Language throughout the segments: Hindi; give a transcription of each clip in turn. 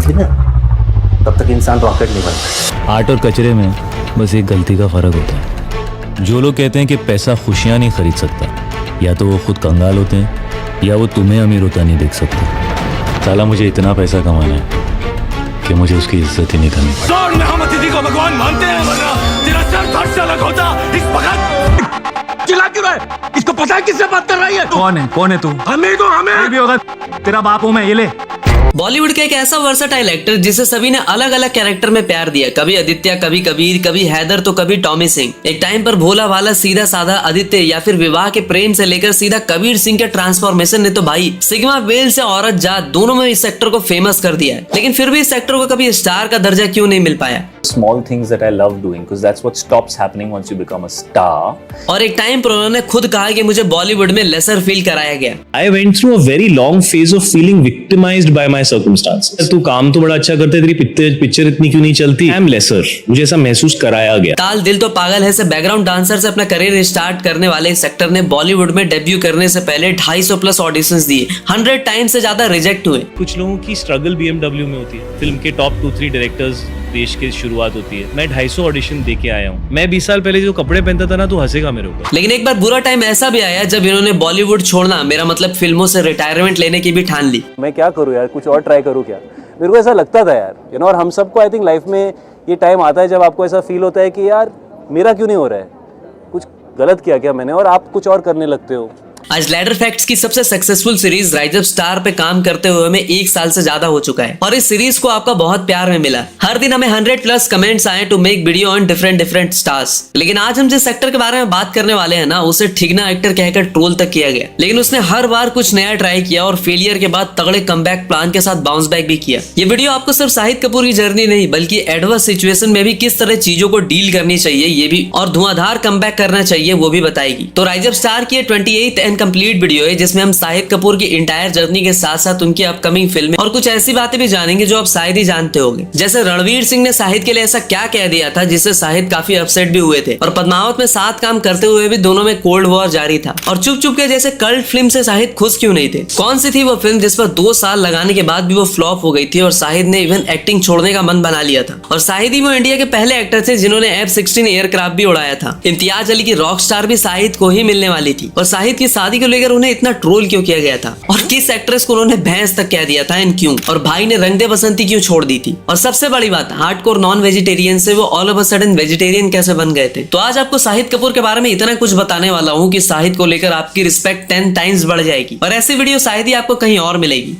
थी ना, तब तक इंसान रॉकेट नहीं बनता। आर्ट और कचरे में बस एक गलती का फर्क होता है। जो लोग कहते हैं कि पैसा खुशियाँ नहीं खरीद सकता, या तो वो खुद कंगाल होते हैं या वो तुम्हें अमीर होता नहीं देख सकते। साला मुझे इतना पैसा कमाना है कि मुझे उसकी इज्जत ही नहीं करनी। में हम अतिथि को भगवान मानते हैं, वरना तेरा सर धड़ से अलग होता। इस वक्त चिल्ला क्यों रहा है? इसको पता है किससे बात कर रही है? कौन है तू? हमें तो हमें भी होगा, तेरा बाप हूं मैं, ये ले। बॉलीवुड का एक ऐसा वर्सेटाइल एक्टर जिसे सभी ने अलग अलग कैरेक्टर में प्यार दिया। कभी आदित्य, कभी कबीर, कभी हैदर, तो कभी टॉमी सिंह। एक टाइम पर भोला भाला सीधा साधा आदित्य, या फिर विवाह के प्रेम से लेकर सीधा कबीर सिंह के ट्रांसफॉर्मेशन ने तो भाई सिग्मा वेल से औरत जात दोनों में इस एक्टर को फेमस कर दिया है। लेकिन फिर भी इस एक्टर को कभी स्टार का दर्जा क्यों नहीं मिल पाया? Small things that I love doing, because that's what stops happening once you become a star. और एक टाइम पर उन्होंने खुद कहा कि मुझे बॉलीवुड में लेसर फील कराया गया। I went through a very long phase of feeling victimized by my circumstances. तू काम तो बड़ा अच्छा करता है, तेरी पिक्चर इतनी क्यों नहीं चलती? I am lesser. मुझे ऐसा महसूस कराया गया। ताल दिल तो पागल है से बैकग्राउंड डांसर से अपना करियर स्टार्ट करने वाले इस एक्टर ने बॉलीवुड में डेब्यू करने से पहले 250 प्लस ऑडिशंस दिए, 100 टाइम से ज्यादा रिजेक्ट हुए। कुछ लोगों की स्ट्रगल BMW में होती है। फिल्म के टॉप 2-3 डायरेक्टर्स देश की शुरुआत होती है। मैं 250 ऑडिशन दे के आया हूँ। मैं 20 साल पहले जो कपड़े पहनता था ना, तो हंसेगा मेरे ऊपर। लेकिन एक बार बुरा टाइम ऐसा भी आया जब इन्होंने बॉलीवुड छोड़ना, मेरा मतलब फिल्मों से रिटायरमेंट लेने की भी ठान ली। मैं क्या करूँ यार, कुछ और ट्राई करूँ क्या? मेरे को ऐसा लगता था यार, और हम सबको आई थिंक लाइफ में ये टाइम आता है जब आपको ऐसा फील होता है कि यार मेरा क्यों नहीं हो रहा है, कुछ गलत किया क्या मैंने, और आप कुछ और करने लगते हो। आज लैडर फैक्ट्स की सबसे successful series rise up star पे काम करते हुए हमें 1 साल से ज्यादा हो चुका है, और इस सीरीज को आपका बहुत प्यार में मिला। हर दिन हमें 100 प्लस कमेंट्स आए to make video on different stars. लेकिन आज हम जिस एक्टर के बारे में बात करने वाले हैं ना, उसे ठिगना एक्टर कहकर ट्रोल तक किया गया। लेकिन उसने हर बार कुछ नया ट्राई किया और फेलियर के बाद तगड़े कमबैक प्लान के साथ बाउंस बैक भी किया। ये वीडियो आपको सिर्फ शाहिद कपूर की जर्नी नहीं, बल्कि एडवर्स सिचुएशन में भी किस तरह चीजों को डील करनी चाहिए ये भी, और धुआंधार कमबैक करना चाहिए वो भी बताएगी। तो राइज अप स्टार की 28th एंड कंप्लीट वीडियो है, जिसमें हम शाहिद कपूर की इंटायर जर्नी के साथ साथ उनकी अपकमिंग फिल्में और कुछ ऐसी बातें भी जानेंगे जो आप शायद ही जानते होंगे। जैसे रणवीर सिंह ने शाहिद के लिए ऐसा क्या कह दिया था जिससे शाहिद काफी अपसेट भी हुए थे, और पद्मावत में साथ काम करते हुए भी दोनों में कोल्ड वॉर जारी था। और चुप चुप के जैसे कल्ट फिल्म से शाहिद खुश क्यों नहीं थे? कौन सी थी वो फिल्म जिस पर 2 साल लगाने के बाद भी वो फ्लॉप हो गई थी और शाहिद ने इवन एक्टिंग छोड़ने का मन बना लिया था? और शाहिद ही वो इंडिया के पहले एक्टर थे जिन्होंने F-16 एयरक्राफ्ट भी उड़ाया था। इम्तियाज अली की रॉक स्टार भी शाहिद को ही मिलने वाली थी, और शाहिद की शादी को लेकर उन्हें इतना ट्रोल क्यों किया गया था, और किस एक्ट्रेस को उन्होंने भैंस तक कह दिया था एंड क्यों, और भाई ने रंग दे बसंती क्यों छोड़ दी थी, और सबसे बड़ी बात हार्डकोर नॉन वेजिटेरियन से वो all of a sudden vegetarian कैसे बन गए थे। तो आज आपको शाहिद कपूर के बारे में इतना कुछ बताने वाला हूँ कि शाहिद को लेकर आपकी रिस्पेक्ट 10 टाइम्स बढ़ जाएगी, और ऐसी वीडियो शायद ही आपको कहीं और मिलेगी।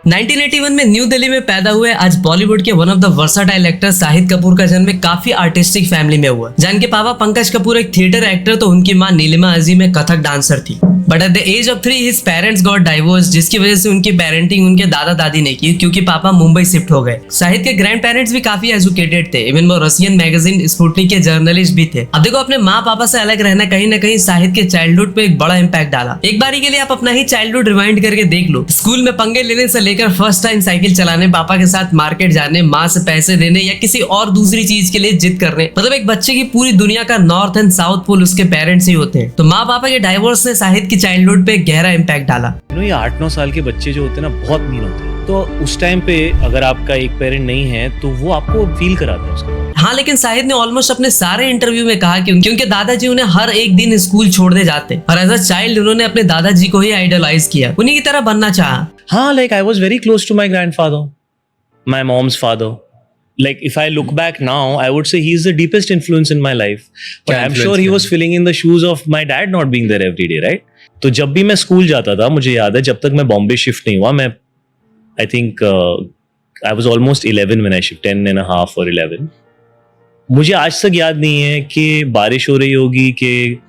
1981 में न्यू दिल्ली में पैदा हुए आज बॉलीवुड के one of the versatile actor Shahid Kapoor का जन्म एक काफी आर्टिस्टिक फैमिली में हुआ। जिनके पापा पंकज कपूर एक थिएटर एक्टर तो उनकी मां नीलिमा अजीम एक कथक डांसर थी। But at the age of 3 his parents got divorce, जिसकी वजह से उनकी पेरेंटिंग उनके दादा दादी ने की क्योंकि पापा मुंबई शिफ्ट हो गए। शाहिद के ग्रैंड पेरेंट्स भी काफी एजुकेटेड थे, इवन वो रशियन मैगजीन स्पुतनिक के जर्नलिस्ट भी थे। अब देखो, अपने माँ पापा से अलग रहना कहीं ना कहीं शाहिद के चाइल्डहुड पे एक बड़ा इम्पैक्ट डाला। एक बारी के लिए आप अपना ही चाइल्डहुड रिवाइंड करके देख लो। स्कूल में पंगे लेने से लेकर फर्स्ट टाइम साइकिल चलाने, पापा के साथ मार्केट जाने, माँ से पैसे देने या किसी और दूसरी चीज के लिए जिद करने, मतलब एक बच्चे की पूरी दुनिया का नॉर्थ एंड साउथ पोल उसके पेरेंट्स ही होते हैं। तो माँ पापा के डाइवोर्स ने शाहिद की चाइल्डहुड पे गहरा इम्पैक्ट डाला। ये 8-9 साल के बच्चे जो होते हैं ना, बहुत मीन होते हैं। तो उस टाइम पे अगर आपका एक पेरेंट नहीं है तो वो आपको फील कराता है उसका। हाँ, लेकिन शाहिद ने ऑलमोस्ट अपने सारे इंटरव्यू में कहा कि उनके दादाजी उन्हें हर एक दिन स्कूल छोड़ने जाते, और एज अ चाइल्ड उन्होंने अपने दादाजी को ही आइडलाइज किया, उन्हीं की तरह बनना चाहा। हाँ, like I was very close to my grandfather, my mom's father. Like if I look back now, I would say he's the deepest influence in my life. But I'm sure he was filling in the shoes of my dad not being there every day, right? तो जब भी मैं स्कूल जाता था, मुझे याद है जब तक मैं बॉम्बे शिफ्ट नहीं हुआ, मैं I think I was almost 11 when I shift, 10 and a half or 11. मुझे आज तक याद नहीं है कि बारिश हो रही होगी, कि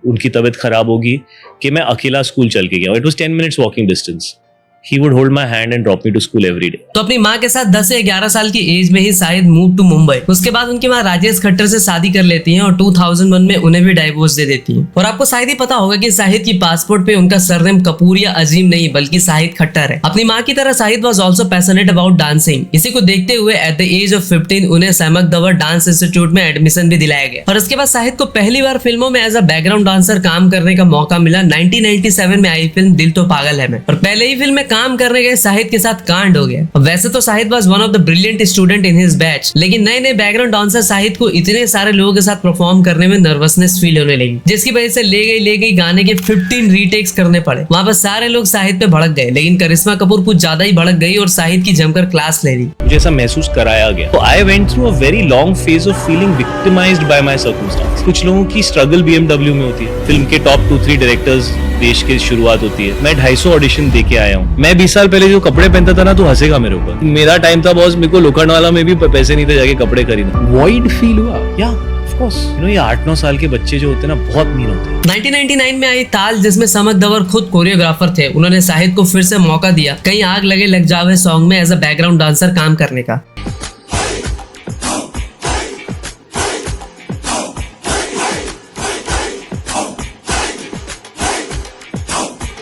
उनकी तबीयत खराब होगी, कि मैं अकेला स्कूल चल के गया। It was 10 minutes walking distance. he would hold my hand and drop me to school every day. तो अपनी माँ के साथ 10 से 11 साल की एज में ही शाहिद मूव टू मुंबई। उसके बाद उनकी माँ राजेश खट्टर से शादी कर लेती हैं और 2001 में उन्हें भी डाइवोर्स दे देती हैं। और आपको शायद ही पता होगा कि शाहिद की पासपोर्ट पे उनका सरनेम कपूर या अजीम नहीं बल्कि शाहिद खट्टर है। अपनी माँ की तरह Shahid was also passionate about dancing. इसी को देखते हुए एट द एज ऑफ 15 उन्हें सहमक दवर डांस इंस्टीट्यूट में एडमिशन भी दिलाया गया। और इसके बाद शाहिद को पहली बार फिल्मों में एज अ बैकग्राउंड डांसर काम करने का मौका मिला 1997 में आई फिल्म दिल तो पागल है में। और पहले ही फिल्म में काम करने गए शाहिद के साथ कांड हो गया। वैसे तो Shahid was one of the brilliant student in his batch, लेकिन नए नए बैकग्राउंड डांसर शाहिद को इतने सारे लोगों के साथ परफॉर्म करने में नर्वसनेस फील होने लगी, जिसकी वजह से ले गई गाने के 15 रीटेक्स करने पड़े। वहां पर सारे लोग शाहिद पे भड़क गए, लेकिन करिश्मा कपूर कुछ ज्यादा ही भड़क गई और शाहिद की जमकर क्लास ले ली। जैसा महसूस कराया गया। तो I went through a very long phase of feeling victimised by my circumstance. कुछ लोगों की स्ट्रगल BMW में होती है। फिल्म के टॉप 2-3 डायरेक्टर्स देश की शुरुआत होती है। मैं 250 ऑडिशन दे के आया हूँ। मैं 20 साल पहले जो कपड़े पहनता था ना, तो हंसेगा मेरे ऊपर। मेरा टाइम था बॉस, मेरे को लोखंडवाला में भी पैसे नहीं थे जाके कपड़े खरीदना। वॉइड फील हुआ या ऑफ कोर्स, यू नो ये 8-9 साल के बच्चे जो होते हैं ना, बहुत मीन होते हैं। 1999 में आई ताल, जिसमें समक दवर खुद कोरियोग्राफर थे। उन्होंने शाहिद को फिर से मौका दिया कहीं आग लगे लग जावे सॉन्ग में एज अ बैकग्राउंड डांसर काम करने का।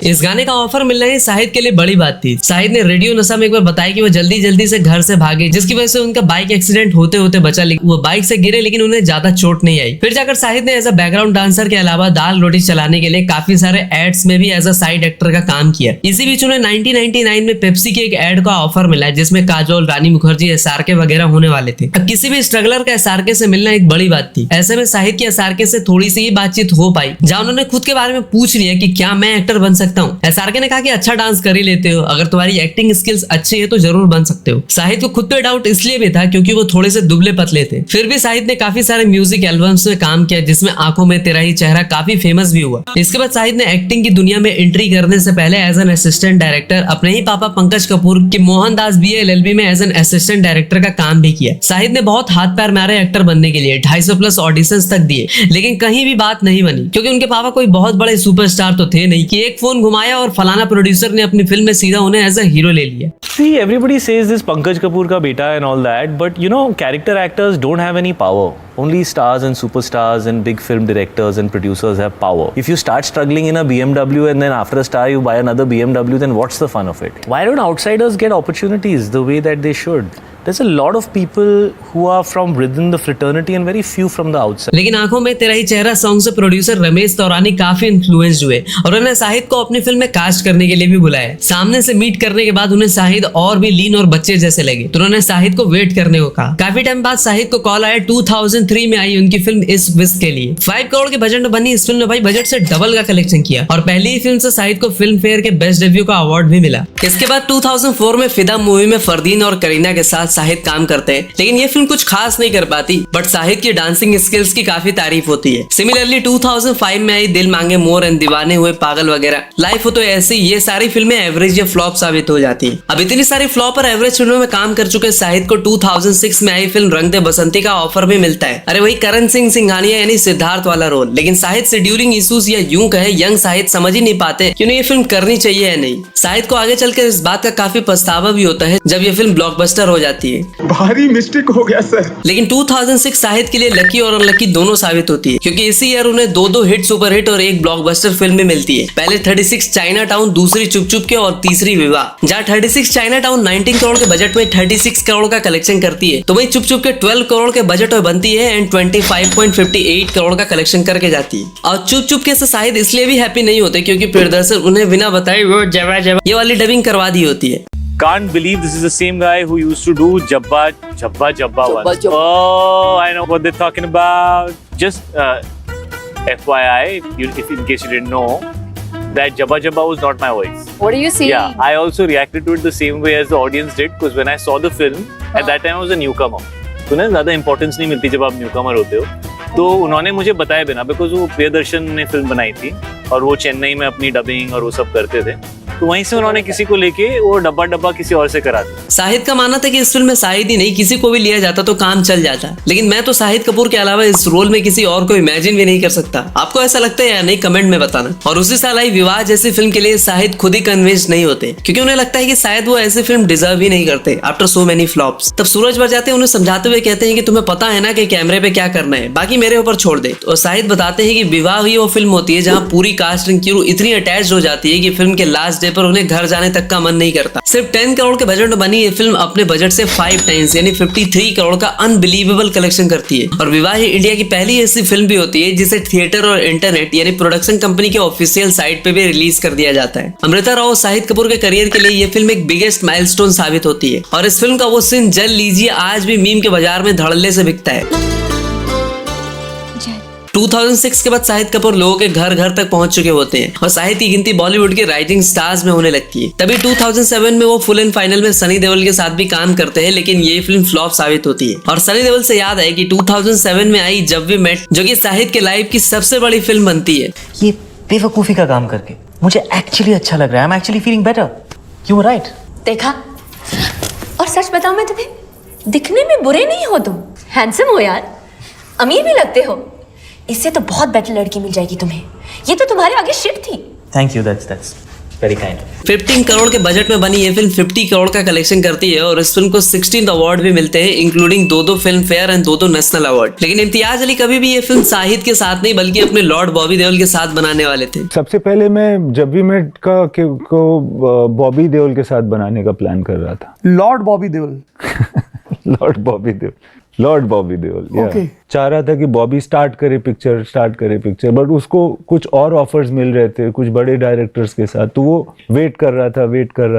इस गाने का ऑफर मिलना ही शाहिद के लिए बड़ी बात थी। शाहिद ने रेडियो नशा में एक बार बताया कि वो जल्दी से घर से भागे, जिसकी वजह से उनका बाइक एक्सीडेंट होते होते बचा। वो बाइक से गिरे लेकिन उन्हें ज्यादा चोट नहीं आई। फिर जाकर शाहिद ने एज अ बैकग्राउंड डांसर के अलावा दाल रोटी चलाने के लिए काफी सारे एड्स में भी एज अ साइड एक्टर का काम किया। इसी बीच उन्हें 1999 में पेप्सी के एक एड का ऑफर मिला, जिसमें काजोल, रानी मुखर्जी, SRK वगैरह होने वाले थे। अब किसी भी स्ट्रगलर का SRK से मिलना एक बड़ी बात थी। ऐसे में शाहिद की SRK से थोड़ी सी ही बातचीत हो पाई, जहां उन्होंने खुद के बारे में पूछ लिया कि क्या मैं एक्टर बन सकता हूँ। SRK ने कहा कि अच्छा डांस कर ही लेते हो, अगर तुम्हारी एक्टिंग स्किल्स अच्छी है तो जरूर बन सकते हो। शाहिद को खुद पे डाउट इसलिए भी था क्योंकि वो थोड़े से दुबले पतले थे। फिर भी शाहिद ने काफी सारे म्यूजिक एल्बम्स में काम किया, जिसमें आंखों में तेरा ही चेहरा काफी फेमस भी हुआ। इसके बाद शाहिद ने एक्टिंग की दुनिया में एंट्री करने से पहले एज एन असिस्टेंट डायरेक्टर अपने ही पापा पंकज कपूर के मोहनदास BA LLB में एज एन असिस्टेंट डायरेक्टर का काम भी किया। शाहिद ने बहुत हाथ पैर मारे एक्टर बनने के लिए, 250+ ऑडिशंस तक दिए, लेकिन कहीं भी बात नहीं बनी, क्योंकि उनके पापा कोई बहुत बड़े सुपरस्टार तो थे नहीं कि एक फोन घुमाया और फलाना प्रोड्यूसर ने अपनी फिल्म में सीधा उन्हें एज अ हीरो ले लिया। See, everybody says this Pankaj Kapoor ka beta and all that, but you know, character actors don't have any power. Only stars and superstars and big film directors and producers have power. If you start struggling in a BMW and then after a star you buy another BMW, then what's the fun of it? Why don't outsiders get opportunities the way that they should? There's a lot of people who are from within the fraternity and very few from the outside. लेकिन आंखों में तेरा ही चेहरा सॉन्ग से प्रोड्यूसर रमेश तौरानी काफी इन्फ्लुएंस्ड हुए और उन्हें शाहिद को अपनी फिल्म में कास्ट करने के लिए भी बुलाया। सामने से मीट करने के बाद उन्हें शाहिद और भी लीन और बच्चे जैसे लगे, तो उन्होंने शाहिद को वेट करने को कहा। काफी टाइम बाद शाहिद को कॉल आया। 2003 में आई उनकी फिल्म इस विश के लिए। 5 करोड़ के बजट में बनी इस फिल्म ने भाई बजट से डबल का कलेक्शन किया और पहली ही फिल्म से शाहिद को फिल्म फेयर के बेस्ट डेब्यू का अवार्ड भी मिला। इसके बाद 2004 में फिदा मूवी में फरदीन और करीना के साथ शाहिद काम करते हैं, लेकिन ये फिल्म कुछ खास नहीं कर पाती, बट शाहिद की डांसिंग स्किल्स की काफी तारीफ होती है। सिमिलरली 2005 में आई दिल मांगे मोर एंड दीवाने हुए पागल वगैरह। लाइफ हो तो ऐसी, ये सारी फिल्में एवरेज या फ्लॉप साबित हो जाती है। अब इतनी सारी फ्लॉप और एवरेज फिल्मों में काम कर चुके शाहिद को 2006 में आई फिल्म रंग दे बसंती का ऑफर भी मिलता है। अरे वही करण सिंह सिंघानिया यानी सिद्धार्थ वाला रोल। लेकिन शाहिद शेड्यूलिंग इश्यूज या यूं कहे यंग शाहिद समझ ही नहीं पाते कि उन्हें ये फिल्म करनी चाहिए या नहीं। शाहिद को आगे चलकर इस बात का काफी पछतावा भी होता है जब ये फिल्म ब्लॉकबस्टर हो जाती है। भारी मिस्टेक हो गया सर। लेकिन 2006 शाहिद के लिए लकी और अनलकी दोनों साबित होती है, क्योंकि इसी ईयर उन्हें 2 हिट सुपर हिट और 1 ब्लॉकबस्टर फिल्म भी मिलती है। पहले 36 चाइना टाउन, दूसरी चुप चुप के और तीसरी विवाह। जहाँ 36 चाइना टाउन 19 करोड़ के बजट में 36 करोड़ का कलेक्शन करती है, तो वही चुप चुप के 12 करोड़ के बजट में बनती है एंड 25.58 करोड़ का कलेक्शन करके जाती है। और चुप चुप के से शाहिद इसलिए भी हैप्पी नहीं होते क्योंकि प्रियदर्शन उन्हें बिना बताए वो जवा जवा ये वाली डबिंग करवा दी होती है। Can't believe this is the same guy who used to do Jabba once. Oh, I know what they're talking about. Just FYI, if in case you didn't know, that Jabba was not my voice. What are you saying? Yeah, I also reacted to it the same way as the audience did, because when I saw the film, at that time I was a newcomer. तो ना ज़्यादा importance नहीं मिलती जब आप newcomer होते हो। तो उन्होंने मुझे बताया बिना, बिकॉज वो प्रियदर्शन ने फिल्म बनाई थी और वो चेन्नई में अपनी डबिंग और वो सब करते थे, तो वहीं से उन्होंने किसी को लेके वो डब्बा किसी और से करा दिया। शाहिद का मानना था कि इस फिल्म में शाहिद ही नहीं किसी को भी लिया जाता तो काम चल जाता, लेकिन मैं तो शाहिद कपूर के अलावा इस रोल में किसी और को इमेजिन भी नहीं कर सकता। आपको ऐसा लगता है या नहीं, कमेंट में बताना। और उसी साल आई विवाह जैसी फिल्म के लिए शाहिद खुद ही कन्विंस नहीं होते, क्योंकि उन्हें लगता है कि शायद वो ऐसी फिल्म डिजर्व ही नहीं करते आफ्टर सो मेनी फ्लॉप्स। तब सूरज बरजाते उन्हें समझाते हुए कहते हैं कि तुम्हें पता है ना कि कैमरे पे क्या करना है, बाकी मेरे ऊपर छोड़ दे। और शाहिद बताते हैं कि विवाह ही वो फिल्म होती है जहाँ पूरी कास्ट एंड क्रू इतनी अटैच हो जाती है कि फिल्म के लास्ट डे पर उन्हें घर जाने तक का मन नहीं करता। सिर्फ 10 करोड़ के बजट में बनी ये फिल्म अपने बजट से 5 टाइम्स यानी 53 करोड़ का अनबिलीवेबल कलेक्शन करती है। और विवाह ही इंडिया की पहली ऐसी फिल्म भी होती है जिसे थिएटर और इंटरनेट यानी प्रोडक्शन कंपनी के ऑफिशियल साइट पे भी रिलीज कर दिया जाता है। अमृता राव शाहिद कपूर के करियर के लिए ये फिल्म एक बिगेस्ट माइलस्टोन साबित होती है। और इस फिल्म का वो सीन जल लीजिए आज भी मीम के बाजार में धड़ल्ले से बिकता है। 2006 के बाद शाहिद कपूर लोगों के घर घर तक पहुंच चुके होते हैं और शाहिद की गिनती बॉलीवुड के राइजिंग स्टार्स में होने लगती है। तभी 2007 में वो फुल एंड फाइनल में सनी देओल के साथ भी काम करते हैं, लेकिन ये फिल्म फ्लॉप साबित होती है। और सनी देओल से याद है कि 2007 में आई जब वी मेट, जो कि शाहिद के लाइफ की सबसे बड़ी फिल्म बनती है। ये बेवकूफी का काम करके मुझे एक्चुअली अच्छा लग रहा है। I am actually feeling better. You were right. देखा, और सच बताऊं मैं तुम्हें, दिखने में बुरे नहीं हो तुम, हैंडसम हो यार, अमीर भी लगते हो। इससे तो बहुत बेटर लड़की मिल जाएगी तुम्हें। ये तो तुम्हारे आगे शिट थी। Thank you, that's very kind. 15 crore के बजट में बनी ये फिल्म 50 करोड़ का कलेक्शन करती है और इस फिल्म को 16 अवार्ड भी मिलते हैं, including 2 film fair and 2 national award. लेकिन इम्तियाज अली कभी भी ये फिल्म शाहिद के साथ नहीं बल्कि अपने लॉर्ड बॉबी देओल के साथ बनाने वाले थे। सबसे पहले मैं जब भी मेट को बॉबी देओल के साथ बनाने का प्लान कर रहा था। Lord Bobby Deol Lord Bobby Deol Okay. चाह रहा था कि बॉबी स्टार्ट करे पिक्चर, बट उसको कुछ और ऑफर्स मिल रहे थे कुछ बड़े डायरेक्टर्स के साथ, तो वो वेट कर रहा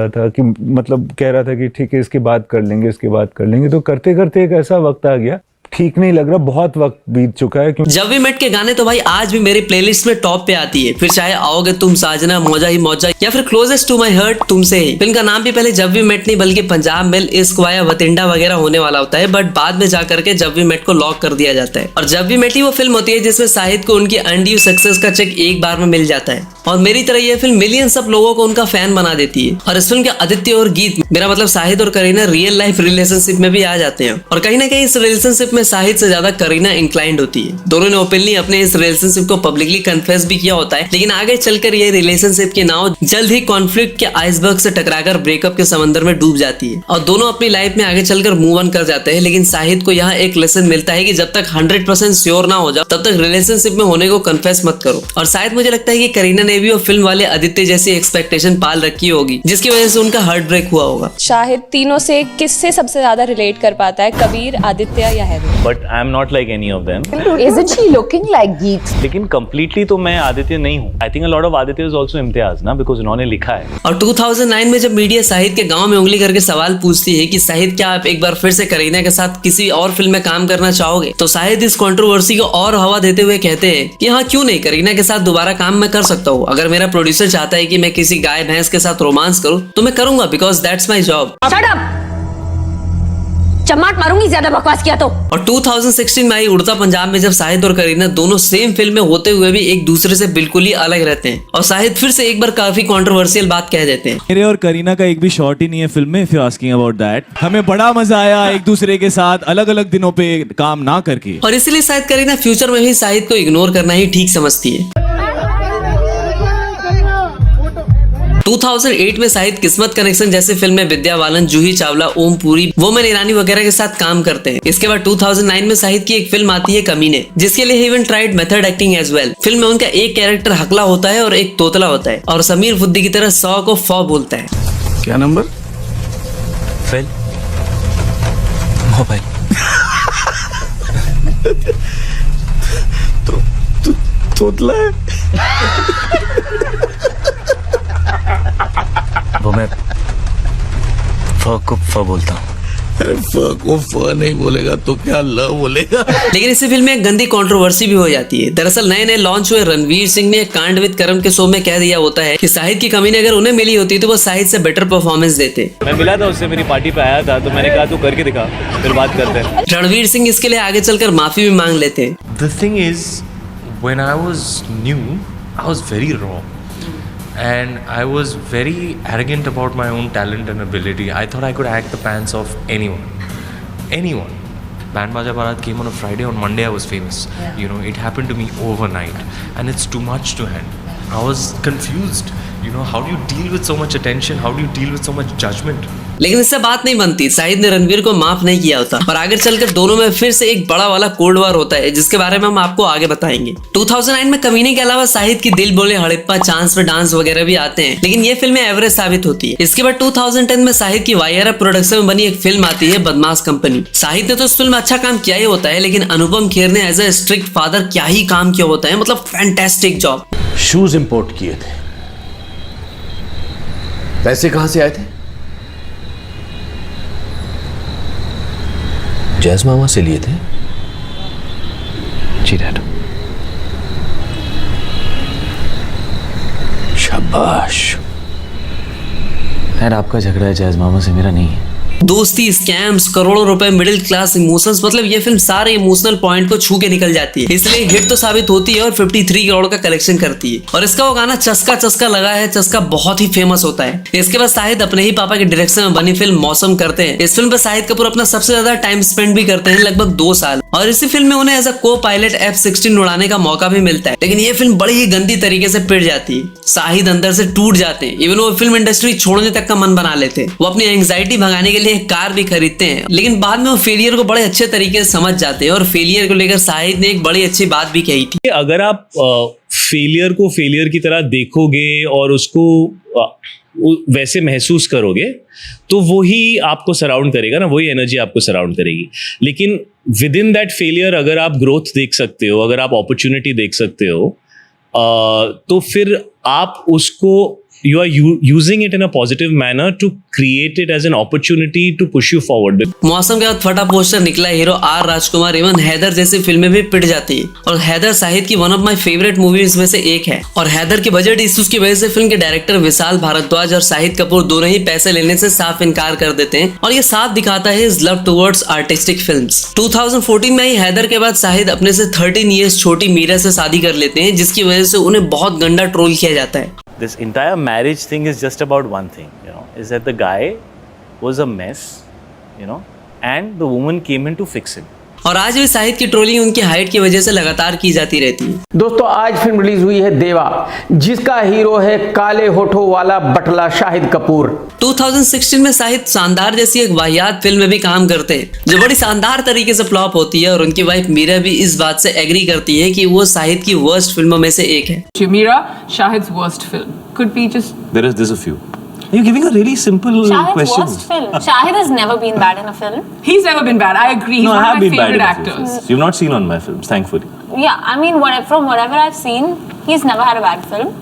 था कि मतलब कह रहा था कि ठीक है इसके बाद कर लेंगे। तो करते करते एक ऐसा वक्त आ गया, ठीक नहीं लग रहा, बहुत वक्त बीत चुका है। जब वी मेट के गाने तो भाई आज भी मेरी प्लेलिस्ट में टॉप पे आती है। फिर चाहे आओगे तुम साजना, मौजा ही मौजा, या फिर क्लोजेस्ट टू माय हार्ट तुमसे ही। फिल्म का नाम भी पहले जब वी मेट नहीं बल्कि पंजाब मेल, इश्क वाया वतिंडा वगैरह होने वाला होता है, बट बाद में जाकर के जब वी मेट को लॉक कर दिया जाता है। और जब वी मेट ही वो फिल्म होती है जिसमें शाहिद को उनकी अनड्यू सक्सेस का चेक एक बार में मिल जाता है। और मेरी तरह ये फिल्म मिलियन सब लोगों को उनका फैन बना देती है। और इस फिल्म के आदित्य और गीत, मेरा मतलब शाहिद और करीना रियल लाइफ रिलेशनशिप में भी आ जाते हैं। और कहीं ना कहीं इस रिलेशनशिप में शाहिद से ज्यादा करीना इंक्लाइंड होती है। दोनों ने ओपनली अपने इस रिलेशनशिप को पब्लिकली कन्फेस भी किया होता है, लेकिन आगे चलकर ये रिलेशनशिप की नाव जल्द ही कॉन्फ्लिक्ट के आइसबर्ग से टकराकर ब्रेकअप के समंदर में डूब जाती है और दोनों अपनी लाइफ में आगे चलकर मूव ऑन कर जाते हैं। लेकिन शाहिद को यहाँ एक लेसन मिलता है कि जब तक 100% श्योर ना हो जाओ तब तक रिलेशनशिप में होने को कन्फेस मत करो। और शायद मुझे लगता है कि करीना ने भी वो फिल्म वाले आदित्य जैसी एक्सपेक्टेशन पाल रखी होगी, जिसकी वजह से उनका हार्ट ब्रेक हुआ होगा। शाहिद तीनों से किससे सबसे ज्यादा रिलेट कर पाता है, कबीर, आदित्य या heavy? But I am not like any of them. Isn't she looking like Geet? लेकिन कंप्लीटली तो मैं आदित्य नहीं हूँ। I think a lot of Aditya is also Imtiaz ना, बिकॉज उन्होंने लिखा है। और 2009 में जब मीडिया शाहिद के गांव में उंगली करके सवाल पूछती है कि शाहिद क्या आप एक बार फिर से करीना के साथ किसी और फिल्म में काम करना चाहोगे, तो शाहिद इस कंट्रोवर्सी को और हवा देते हुए कहते हैं कि हाँ क्यों नहीं, करीना के साथ दोबारा काम मैं कर सकता हूँ। अगर मेरा प्रोड्यूसर चाहता है कि मैं किसी गाय भैंस के साथ रोमांस करूँ तो मैं करूंगा, बिकॉज दैट्स माई जॉब। चमाट मारूंगी ज्यादा बकवास किया तो। और 2016 में आई उड़ता पंजाब में जब शाहिद और करीना दोनों सेम फिल्म में होते हुए भी एक दूसरे से बिल्कुल ही अलग रहते हैं और शाहिद फिर से एक बार काफी कंट्रोवर्शियल बात कह देते हैं। मेरे और करीना का एक भी शॉट ही नहीं है फिल्म में, if you asking about that. हमें बड़ा मजा आया एक दूसरे के साथ अलग अलग दिनों पे काम ना करके, और इसीलिए शायद करीना फ्यूचर में भी शाहिद को इग्नोर करना ही ठीक समझती है। 2008 में शाहिद किस्मत कनेक्शन जैसे फिल्म में विद्या बालन, जूही चावला, ओम पुरी, वोमेन ईरानी वगैरह के साथ काम करते हैं। इसके बाद 2009 में शाहिद की एक फिल्म आती है कमीने, जिसके लिए ही even tried method acting as well. Film में उनका एक कैरेक्टर हकला होता है और एक तोतला होता है और समीर फुद्दी की तरह 100 को फौ बोलता है। क्या नंबर? Fail mobile. तोतला है। वो मैं फ को फ बोलता हूँ। अरे फ को फ नहीं बोलेगा तो क्या ल बोलेगा। लेकिन इसी फिल्म में एक गंदी कंट्रोवर्सी भी हो जाती है। दरअसल नए नए लॉन्च हुए रणवीर सिंह ने कांड विद करम के शो में कह दिया होता है कि शाहिद की कमीने अगर उन्हें मिली होती तो वो शाहिद से बेटर परफॉर्मेंस देते। मैं मिला था उससे, मेरी पार्टी पे आया था, तो मैंने कहा तू करके दिखा, फिर बात करते हैं। रणवीर सिंह इसके लिए आगे चलकर माफी भी मांग लेते हैं। The thing is, when I was new, I was very raw. and I was very arrogant about my own talent and ability. I thought I could act the pants of anyone. Band Baja Barat came on a Friday, on Monday I was famous. You know, it happened to me overnight, and it's too much to handle. I was confused. You know, how do you deal with so much attention? How do you deal with so much judgment? लेकिन इससे बात नहीं बनती, शाहिद ने रणवीर को माफ नहीं किया होता और आगे चलकर दोनों में फिर से एक बड़ा वाला कोल्ड वॉर होता है, जिसके बारे में हम आपको आगे बताएंगे। 2009 में कमीने के अलावा शाहिद की दिल बोले हड़प्पा, चांस पे डांस वगैरह भी आते हैं, लेकिन ये फिल्में एवरेज साबित होती है। इसके बाद 2010 में शाहिद की YRF प्रोडक्शन में बनी एक फिल्म आती है, बदमाश कंपनी। शाहिद ने तो इस फिल्म में अच्छा काम किया ही होता है, लेकिन अनुपम खेर ने एज ए स्ट्रिक्ट फादर क्या ही काम किया होता है, मतलब फैंटास्टिक जॉब। शूज इंपोर्ट किए थे, पैसे कहां से आए थे? जैज मामा से लिए थे। जी डैड। शाबाश। डैड, आपका झगड़ा है जैज मामा से, मेरा नहीं है। दोस्ती, स्कैम्स, करोड़ों रुपए, मिडिल क्लास इमोशंस, मतलब ये फिल्म सारे इमोशनल पॉइंट को छू के निकल जाती है, इसलिए हिट तो साबित होती है और 53 करोड़ का कलेक्शन करती है। और इसका वो गाना चस्का चस्का लगा है, चस्का बहुत ही फेमस होता है। इसके बाद शाहिद अपने ही पापा के डायरेक्शन में बनी फिल्म मौसम करते हैं। इस फिल्म पर शाहिद कपूर अपना सबसे ज्यादा टाइम स्पेंड भी करते हैं, लगभग 2 साल, और इसी फिल्म में उन्हें एज अ को पायलट F-16 उड़ाने का मौका भी मिलता है। लेकिन ये फिल्म बड़ी ही गंदी तरीके से पिट जाती है, शाहिद अंदर से टूट जाते हैं, इवन वो फिल्म इंडस्ट्री छोड़ने तक का मन बना लेते हैं। वो अपनी एंग्जाइटी भगाने के लिए एक कार भी खरीदते हैं, लेकिन बाद में वो फेलियर को बड़े अच्छे तरीके से समझ जाते हैं, और फेलियर को लेकर शाहिद ने एक बड़ी अच्छी बात भी कही थी। अगर आप फेलियर को फेलियर की तरह देखोगे और उसको वैसे महसूस करोगे, तो वो ही आपको सराउंड करेगा ना, वही एनर्जी आपको सराउंड करेगी। लेकिन विद इन दैट फेलियर अगर आप ग्रोथ देख सकते हो, अगर आप अपॉर्चुनिटी देख सकते हो, तो फिर आप उसको you are using it in a positive manner to create it as an opportunity to push you forward. मौसम के बाद फटा पोस्टर निकला, हीरो आर राजकुमार एवं हैदर जैसी फिल्में भी पिट जाती है, और हैदर शाहिद की one of my favourite movies में से एक है। और हैदर के बजट इश्यूज की वजह से फिल्म के डायरेक्टर विशाल भारद्वाज और शाहिद कपूर दोनों ही पैसे लेने से साफ इनकार कर देते हैं, और ये साफ दिखाता है his love towards artistic films. 2014 में ही हैदर के बाद शाहिद अपने से 13 ईयर्स छोटी मीरा से शादी कर लेते हैं, जिसकी वजह से उन्हें बहुत गंदा ट्रोल किया जाता है। This entire marriage thing is just about one thing, is that the guy was a mess, and the woman came in to fix him. और आज भी शाहिद की ट्रोलिंग उनकी हाइट की वजह से लगातार की जाती रहती है। दोस्तों, आज फिल्म रिलीज हुई है देवा, जिसका हीरो है काले होठों वाला बटला शाहिद कपूर। 2016 में शाहिद शानदार जैसी एक वाहियात फिल्म में भी काम करते हैं, जो बड़ी शानदार तरीके से फ्लॉप होती है, और उनकी वाइफ मीरा भी इस बात से एग्री करती है कि वो शाहिद की वर्स्ट फिल्मों में से एक है। Mira, Shahid's worst film could be just. There's a few. You're giving a really simple question. Worst film. Shahid has never been bad in a film. He's never been bad. I agree. He's No, I one have of my been bad favorite in a few actors. films. You've not seen on my films, thankfully. Yeah, I mean, from whatever I've seen, he's never had a bad film.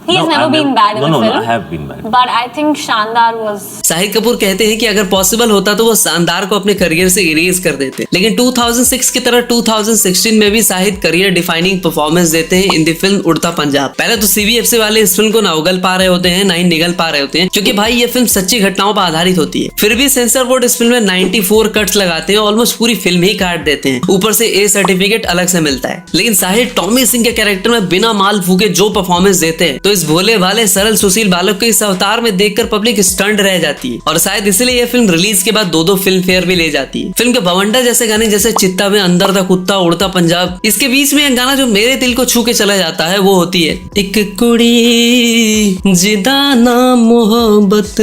He's No, never I've been never- bad in no, a no, film. No, I have been bad. But I think Shandar was. Shahid Kapoor कहते हैं कि अगर पॉसिबल होता तो वो शानदार को अपने करियर से इरेज कर देते, लेकिन 2006 की तरह 2016 में भी शाहिद करियर डिफाइनिंग परफॉर्मेंस देते हैं इन द फिल्म उड़ता पंजाब। पहले तो CBFC वाले इस फिल्म को ना उगल पा रहे होते हैं, ना ही निगल पा रहे होते हैं, क्योंकि भाई ये फिल्म सच्ची घटनाओं पर आधारित होती है। फिर भी सेंसर बोर्ड इस फिल्म में 94 कट्स लगाते हैं, ऑलमोस्ट पूरी फिल्म ही काट देते हैं, ऊपर से A सर्टिफिकेट अलग से मिलता है। लेकिन शाहिद टॉमी सिंह के कैरेक्टर में बिना माल फूके जो परफॉर्मेंस देते हैं, तो इस भोले भाले सरल सुशील बालक को इस अवतार में देखकर पब्लिक स्टंट रह जाती है, और शायद इसलिए यह फिल्म रिलीज के बाद 2 फिल्म फेयर भी ले जाती है। फिल्म के बवंडर जैसे गाने, जैसे चित्ता में अंदर दा कुत्ता, उड़ता पंजाब, इसके बीच में एक गाना जो मेरे दिल को छू के चला जाता है, वो होती है एक कुड़ी जिदा ना मोहब्बत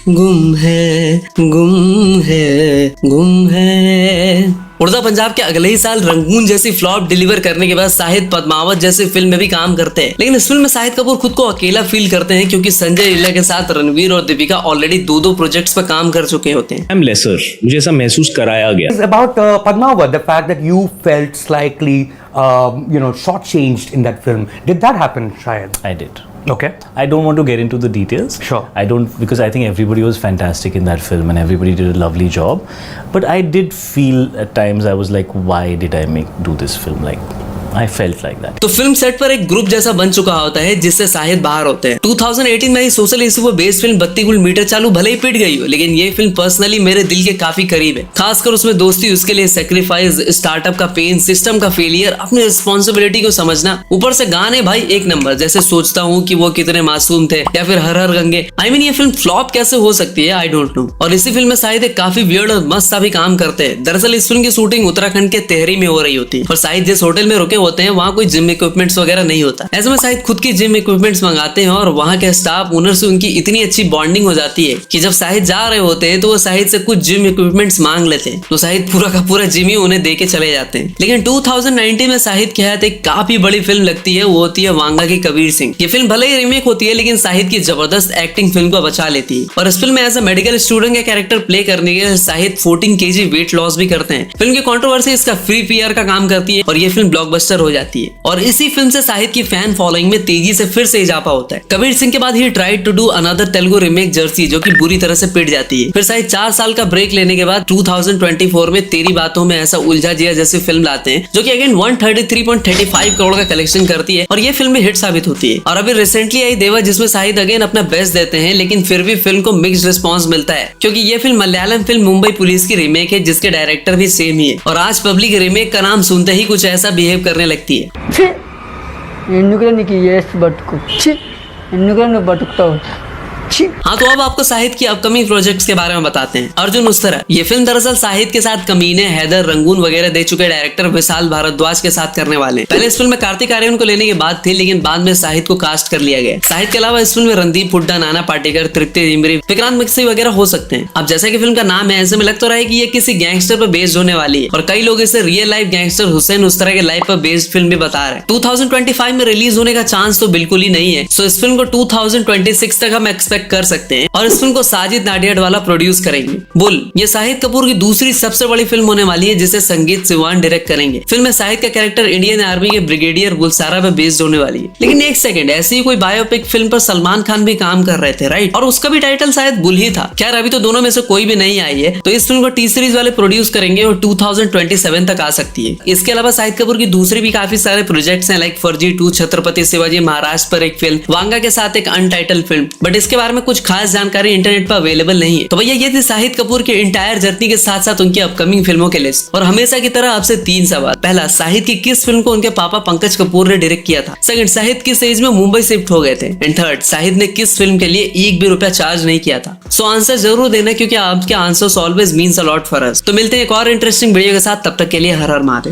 गुम है गुम है गुम है। उड़ता पंजाब के अगले ही साल रंगून जैसी फ्लॉप डिलीवर करने के बाद शाहिद पद्मावत जैसी फिल्म में भी काम करते हैं, लेकिन इस फिल्म में शाहिद कपूर खुद को अकेला फील करते हैं, क्योंकि संजय लीला के साथ रणवीर और दीपिका ऑलरेडी 2 प्रोजेक्ट्स पर काम कर चुके होते हैं। I'm lesser, मुझे ऐसा महसूस कराया गया। It's about Padmavat, the fact that you felt slightly, shortchanged in that film. Did that happen, Shahid? I did. Okay. I don't want to get into the details. Sure. I don't, because I think everybody was fantastic in that film and everybody did a lovely job. But I did feel at times I was like, why did I do this film? Like, I felt like that. तो फिल्म सेट पर एक ग्रुप जैसा बन चुका होता है जिससे शाहिद बाहर होते हैं। 2018 में ही सोशल इशू पर बेस्ड फिल्म 32 गुल मीटर चालू भले ही पिट गई हो, लेकिन ये फिल्म पर्सनली मेरे दिल के काफी करीब है। खासकर उसमें दोस्ती, उसके लिए सेक्रीफाइस, स्टार्टअप का पेन, सिस्टम का फेलियर, अपनी रिस्पॉन्सिबिलिटी को समझना, ऊपर से गाने भाई एक नंबर, जैसे सोचता हूँ कि वो कितने मासूम थे या फिर हर हर गंगे। I mean, ये फिल्म फ्लॉप कैसे हो सकती है, आई डोंट नो। और इसी फिल्म में शाहिद एक काफी वियर्ड और मस्त सा भी काम करते हैं। दरअसल इस फिल्म की शूटिंग उत्तराखंड के तेहरी में हो रही होती है और शाहिद जिस होटल में रुके होते हैं वहाँ कोई जिम इक्विपमेंट्स वगैरह नहीं होता। ऐसे में शाहिद खुद की जिम इक्विपमेंट्स मंगाते हैं और वहाँ के स्टाफ ओनर से उनकी इतनी अच्छी बॉन्डिंग हो जाती है कि जब शाहिद जा रहे होते हैं तो वो शाहिद से कुछ जिम इक्विपमेंट्स मांग लेते हैं, तो शाहिद पूरा का पूरा जिम ही उन्हें दे के चले जाते हैं। लेकिन 2019 में शाहिद के हाथ एक काफी बड़ी फिल्म लगती है, वो होती है वांगा की कबीर सिंह। ये फिल्म भले ही रीमेक होती है लेकिन शाहिद की जबरदस्त एक्टिंग फिल्म को बचा लेती है। और इस फिल्म में एज अ मेडिकल स्टूडेंट का कैरेक्टर प्ले करने के लिए शाहिद 14 kg वेट लॉस भी करते हैं। फिल्म की कंट्रोवर्सी इसका फ्री पीआर का काम करती है और ये फिल्म ब्लॉकबस्टर हो जाती है। और इसी फिल्म से शाहिद की फैन फॉलोइंग में तेजी से फिर से इजाफा होता है। कबीर सिंह के बाद ही tried to do another Telugu remake Jersey, जो कि बुरी तरह से पिट जाती है। फिर शाहिद 4 साल का ब्रेक लेने के बाद 2024 में तेरी बातों में ऐसा उलझा जिया जैसी फिल्म लाते हैं, जो कि अगेन 133.35 करोड़ का कलेक्शन करती है और ये फिल्म हिट साबित होती है। और अभी रिसेंटली आई देवा, जिसमें शाहिद अगेन अपना बेस्ट देते हैं, लेकिन फिर भी फिल्म को मिक्स्ड रिस्पांस मिलता है क्योंकि ये film Malayalam film Mumbai police की रीमेक है जिसके डायरेक्टर भी सेम ही है। और आज पब्लिक रीमेक का नाम सुनते ही कुछ ऐसा बिहेव करने लगती है। हाँ, तो अब आपको शाहिद की अपकमिंग प्रोजेक्ट्स के बारे में बताते हैं। अर्जुन मुस्तरा, ये फिल्म दरअसल शाहिद के साथ कमीने, हैदर, रंगून वगैरह दे चुके डायरेक्टर विशाल भारद्वाज के साथ करने वाले हैं। पहले इस फिल्म में कार्तिक आर्यन को लेने की बात थी, लेकिन बाद में शाहिद को कास्ट कर लिया गया। शाहिद के अलावा इस फिल्म में रणदीप हुड्डा, नाना पाटेकर, तृप्ति डिमरी, विक्रांत मिक्सी वगैरह हो सकते हैं। अब जैसा कि फिल्म का नाम है, ऐसे में लग तो रहा है कि ये किसी गैंगस्टर पर बेस्ड होने वाली है और कई लोग इसे रियल लाइफ गैंगस्टर हुसैन उस्तरा के लाइफ पर बेस्ड फिल्म भी बता रहे हैं। 2025 में रिलीज होने का चांस तो बिल्कुल ही नहीं है, सो इस फिल्म को 2026 तक हम एक्सपेक्ट कर सकते हैं। और इस फिल्म को साजिद नाडियाडवाला प्रोड्यूस करेंगे। बुल, ये शाहिद कपूर की दूसरी सबसे बड़ी फिल्म होने वाली है जिसे संगीत सिवान डायरेक्ट करेंगे। फिल्म में शाहिद का कैरेक्टर इंडियन आर्मी के ब्रिगेडियर बुलसारा पे बेस्ड होने वाली है। लेकिन एक सेकंड, ऐसी ही कोई बायोपिक फिल्म पर सलमान खान भी काम कर रहे थे, राइट? और उसका भी टाइटल शायद बुल ही था। खैर, अभी तो दोनों में से कोई भी नहीं आई है, तो इस फिल्म को टी सीरीज वाले प्रोड्यूस करेंगे और 2027 तक आ सकती है। इसके अलावा शाहिद कपूर की दूसरी भी काफी सारे प्रोजेक्ट्स हैं, लाइक फर्जी 2, छत्रपति शिवाजी महाराज पर एक फिल्म, वांगा के साथ एक अनटाइटल फिल्म, बट इसके बारे में कुछ खास जानकारी इंटरनेट पर अवेलेबल नहीं है। तो भैया ये थी शाहिद कपूर के इंटायर जर्नी के साथ साथ उनकी अपकमिंग फिल्मों के लिस्ट। और हमेशा की तरह आपसे 3 सवाल। पहला, शाहिद की किस फिल्म को उनके पापा पंकज कपूर ने डायरेक्ट किया था? सेकंड, शाहिद किस एज में मुंबई शिफ्ट हो गए थे? एंड थर्ड, शाहिद ने किस फिल्म के लिए 1 भी रुपया चार्ज नहीं किया था? सो आंसर जरूर देना, क्योंकि आपके answers always means a lot for us. तो मिलते हैं एक और इंटरेस्टिंग वीडियो के साथ, तब तक के लिए हर हर महादेव।